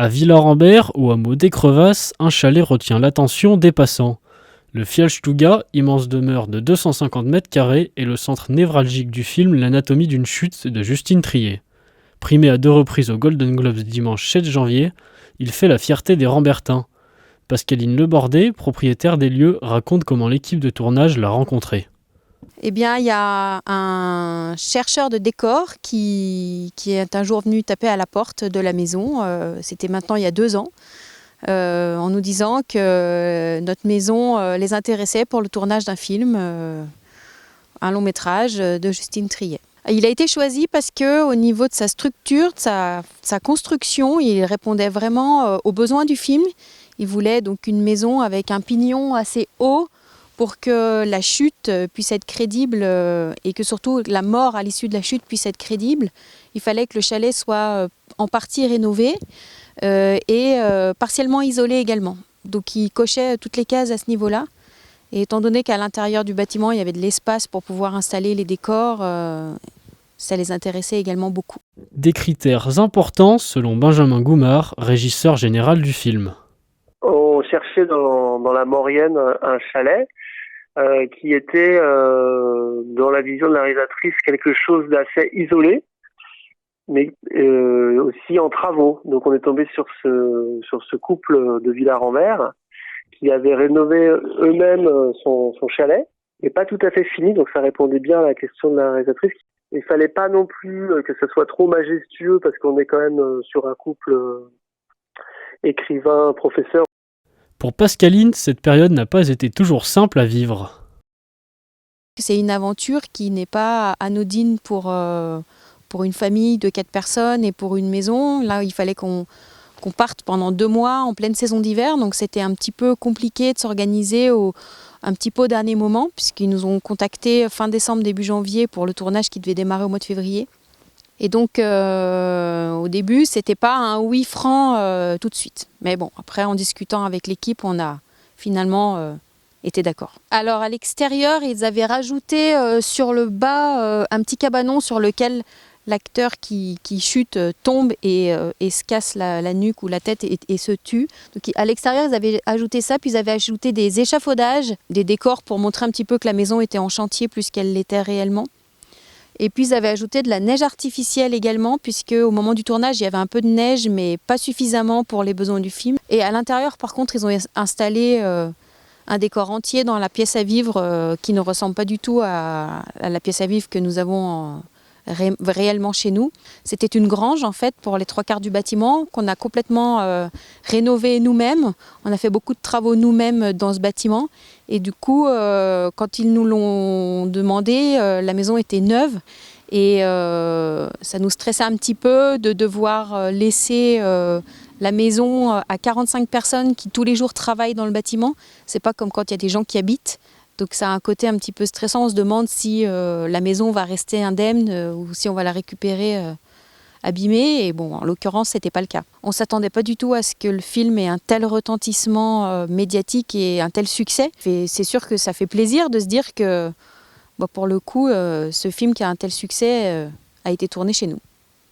À Villa-Rambert, au hameau des Crevasses, un chalet retient l'attention des passants. Le Fjallstuga, immense demeure de 250 mètres carrés, est le centre névralgique du film L'anatomie d'une chute de Justine Triet. Primé à 2 reprises aux Golden Globes dimanche 7 janvier, il fait la fierté des Rambertins. Pascaline Lebordet, propriétaire des lieux, raconte comment l'équipe de tournage l'a rencontré. Eh bien, il y a un chercheur de décors qui est un jour venu taper à la porte de la maison. C'était maintenant il y a 2 ans. En nous disant que notre maison les intéressait pour le tournage d'un film, un long métrage de Justine Triet. Il a été choisi parce qu'au niveau de sa structure, de sa construction, il répondait vraiment aux besoins du film. Il voulait donc une maison avec un pignon assez haut pour que la chute puisse être crédible et que surtout la mort à l'issue de la chute puisse être crédible. Il fallait que le chalet soit en partie rénové et partiellement isolé également. Donc il cochait toutes les cases à ce niveau-là. Et étant donné qu'à l'intérieur du bâtiment, il y avait de l'espace pour pouvoir installer les décors, ça les intéressait également beaucoup. Des critères importants selon Benjamin Goumard, régisseur général du film. On cherchait dans la Maurienne un chalet qui était, dans la vision de la réalisatrice, quelque chose d'assez isolé, mais aussi en travaux. Donc on est tombé sur ce couple de Villa-Rambert qui avait rénové eux-mêmes son chalet, et pas tout à fait fini, donc ça répondait bien à la question de la réalisatrice. Il fallait pas non plus que ce soit trop majestueux, parce qu'on est quand même sur un couple écrivain-professeur. Pour Pascaline, cette période n'a pas été toujours simple à vivre. C'est une aventure qui n'est pas anodine pour une famille de 4 personnes et pour une maison. Là, il fallait qu'on parte pendant 2 mois en pleine saison d'hiver, donc c'était un petit peu compliqué de s'organiser un petit peu au dernier moment, puisqu'ils nous ont contactés fin décembre, début janvier pour le tournage qui devait démarrer au mois de février. Et donc au début, c'était pas un oui franc tout de suite. Mais bon, après en discutant avec l'équipe, on a finalement été d'accord. Alors à l'extérieur, ils avaient rajouté sur le bas un petit cabanon sur lequel l'acteur qui chute tombe et se casse la nuque ou la tête et se tue. Donc à l'extérieur, ils avaient ajouté ça, puis ils avaient ajouté des échafaudages, des décors pour montrer un petit peu que la maison était en chantier plus qu'elle l'était réellement. Et puis ils avaient ajouté de la neige artificielle également, puisque au moment du tournage, il y avait un peu de neige, mais pas suffisamment pour les besoins du film. Et à l'intérieur, par contre, ils ont installé un décor entier dans la pièce à vivre qui ne ressemble pas du tout à la pièce à vivre que nous avons réellement chez nous. C'était une grange en fait pour les 3/4 du bâtiment qu'on a complètement rénové nous-mêmes. On a fait beaucoup de travaux nous-mêmes dans ce bâtiment et du coup quand ils nous l'ont demandé, la maison était neuve et ça nous stressait un petit peu de devoir laisser la maison à 45 personnes qui tous les jours travaillent dans le bâtiment. C'est pas comme quand il y a des gens qui habitent. Donc ça a un côté un petit peu stressant, on se demande si la maison va rester indemne ou si on va la récupérer abîmée. Et bon, en l'occurrence, c'était pas le cas. On ne s'attendait pas du tout à ce que le film ait un tel retentissement médiatique et un tel succès. Et c'est sûr que ça fait plaisir de se dire que, pour le coup, ce film qui a un tel succès a été tourné chez nous.